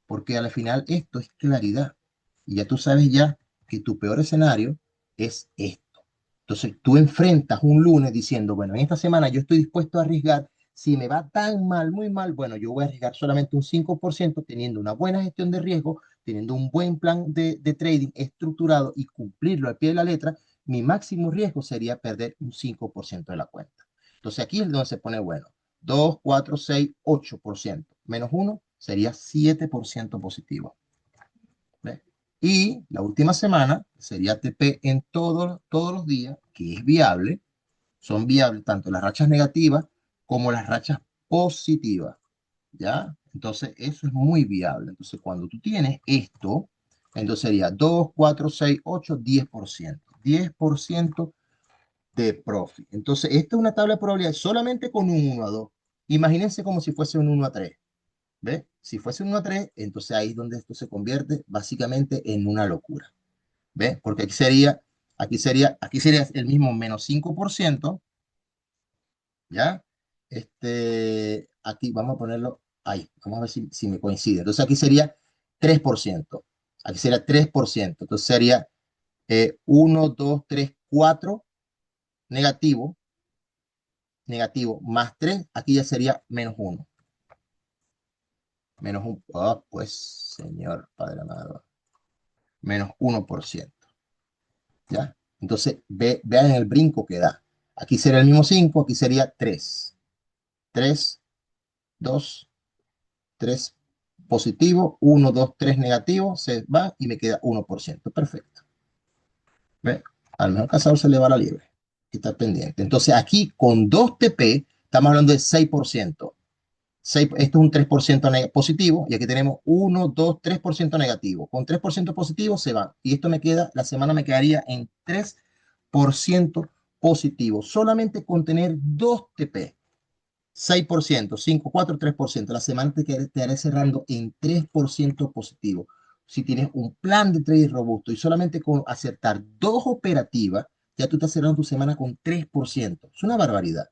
Porque al final esto es claridad. Y ya tú sabes ya que tu peor escenario es esto. Entonces tú enfrentas un lunes diciendo, bueno, en esta semana yo estoy dispuesto a arriesgar Si me va tan mal, muy mal, bueno, yo voy a arriesgar solamente un 5% teniendo una buena gestión de riesgo, teniendo un buen plan de trading estructurado y cumplirlo al pie de la letra. Mi máximo riesgo sería perder un 5% de la cuenta. Entonces aquí es donde se pone bueno. 2, 4, 6, 8%. Menos uno sería 7% positivo. ¿Ves? Y la última semana sería TP en todos los días, que es viable. Son viables tanto las rachas negativas como las rachas positivas. ¿Ya? Entonces, eso es muy viable. Entonces, cuando tú tienes esto, entonces sería 2, 4, 6, 8, 10%. 10% de profit. Entonces, esta es una tabla de probabilidades solamente con un 1 a 2. Imagínense como si fuese un 1 a 3. ¿Ves? Si fuese un 1 a 3, entonces ahí es donde esto se convierte básicamente en una locura. ¿Ves? Porque aquí sería el mismo menos 5%. ¿Ya? Aquí vamos a ponerlo ahí, vamos a ver si me coincide. Entonces aquí sería 3%. Aquí sería 3%. Entonces sería 1, 2, 3, 4 negativo, negativo, más 3 aquí ya sería menos uno. Menos 1, pues señor Padre amado, menos 1%. ¿Ya? Entonces vean el brinco que da. Aquí sería el mismo 5, aquí sería 3. 3, 2, 3 positivo, 1, 2, 3 negativo, se va y me queda 1%. Perfecto. ¿Ve? Al mejor cazador se le va la liebre. Hay que estar pendiente. Entonces aquí con 2 TP estamos hablando de 6%. Esto es un 3% positivo y aquí tenemos 1, 2, 3% negativo. Con 3% positivo se va. Y esto me queda, la semana me quedaría en 3% positivo. Solamente con tener 2 TP. 6%, 5, 4, 3%. La semana te haré cerrando en 3% positivo. Si tienes un plan de trading robusto y solamente con acertar dos operativas, ya tú estás cerrando tu semana con 3%. Es una barbaridad.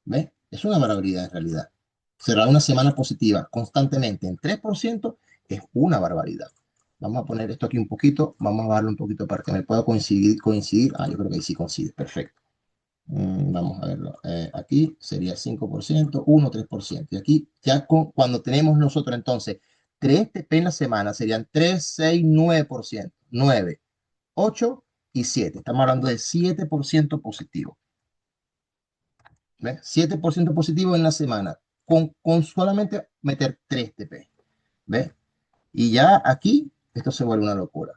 ¿Ves? Es una barbaridad en realidad. Cerrar una semana positiva constantemente en 3% es una barbaridad. Vamos a poner esto aquí un poquito. Vamos a bajarlo un poquito para que me pueda coincidir. Ah, yo creo que ahí sí coincide. Perfecto. Vamos a verlo. Aquí sería 5%, 1, 3%. Y aquí ya cuando tenemos nosotros entonces 3 TP en la semana serían 3, 6, 9%. 9, 8 y 7. Estamos hablando de 7% positivo. ¿Ves? 7% positivo en la semana con solamente meter 3 TP. ¿Ves? Y ya aquí esto se vuelve una locura.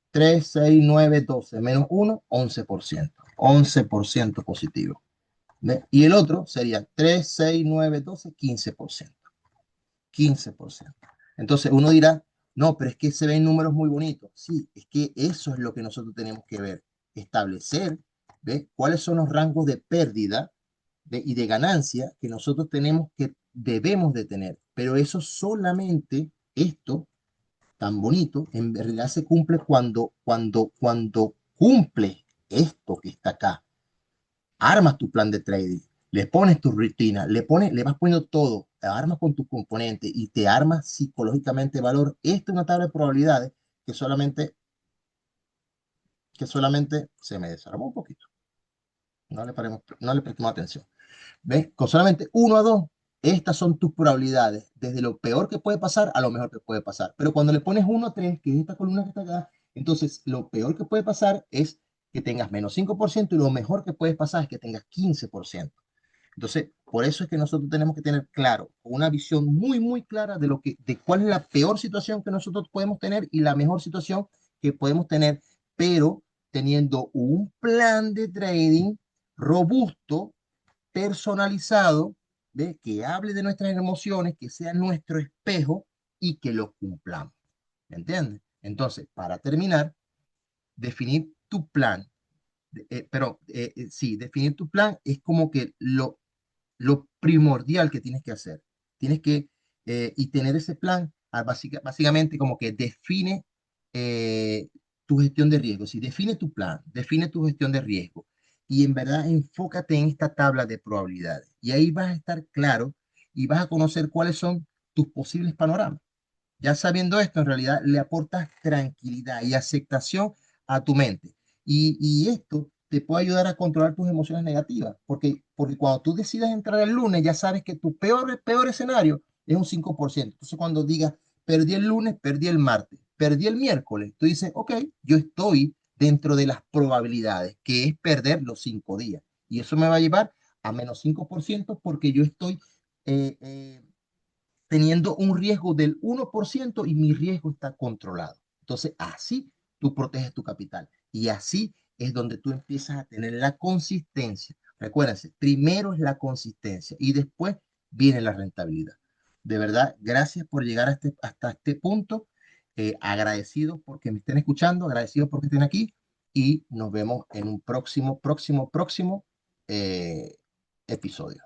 3, 6, 9, 12 menos 1, 11%. 11% positivo. ¿Ve? Y el otro sería 3, 6, 9, 12, 15%. 15%. Entonces uno dirá, no, pero es que se ven números muy bonitos. Sí, es que eso es lo que nosotros tenemos que ver, establecer, ¿ve? Cuáles son los rangos de pérdida y de ganancia que nosotros tenemos que debemos de tener. Pero eso solamente, esto tan bonito, en realidad se cumple cuando cumple esto que está acá, armas tu plan de trading, le pones tu rutina, le vas poniendo todo, te armas con tus componentes y te armas psicológicamente valor. Esta es una tabla de probabilidades que solamente se me desarmó un poquito. No le prestemos atención. ¿Ves? Con solamente 1 a 2, estas son tus probabilidades, desde lo peor que puede pasar a lo mejor que puede pasar. Pero cuando le pones 1 a 3, que es esta columna que está acá, entonces lo peor que puede pasar es que tengas menos 5% y lo mejor que puede pasar es que tengas 15%. Entonces, por eso es que nosotros tenemos que tener claro, una visión muy, muy clara de cuál es la peor situación que nosotros podemos tener y la mejor situación que podemos tener, pero teniendo un plan de trading robusto, personalizado, ¿ve? Que hable de nuestras emociones, que sea nuestro espejo y que lo cumplamos. ¿Me entiendes? Entonces, para terminar, definir tu plan. Sí, definir tu plan es como que lo primordial que tienes que hacer. Tienes que, y tener ese plan, básicamente como que define eh, tu gestión de riesgo. Si define tu plan, define tu gestión de riesgo y en verdad enfócate en esta tabla de probabilidades. Y ahí vas a estar claro y vas a conocer cuáles son tus posibles panoramas. Ya sabiendo esto, en realidad le aportas tranquilidad y aceptación a tu mente. Y esto te puede ayudar a controlar tus emociones negativas, porque porque cuando tú decidas entrar el lunes, ya sabes que tu peor escenario es un 5%. Entonces, cuando digas, perdí el lunes, perdí el martes, perdí el miércoles, tú dices, ok, yo estoy dentro de las probabilidades, que es perder los 5 días. Y eso me va a llevar a -5% porque yo estoy eh, eh, teniendo un riesgo del 1% y mi riesgo está controlado. Entonces, así tú proteges tu capital y así es donde tú empiezas a tener la consistencia. Recuérdense, primero es la consistencia y después viene la rentabilidad. De verdad, gracias por llegar hasta este punto. Agradecido porque me estén escuchando, agradecido porque estén aquí y nos vemos en un próximo eh, episodio.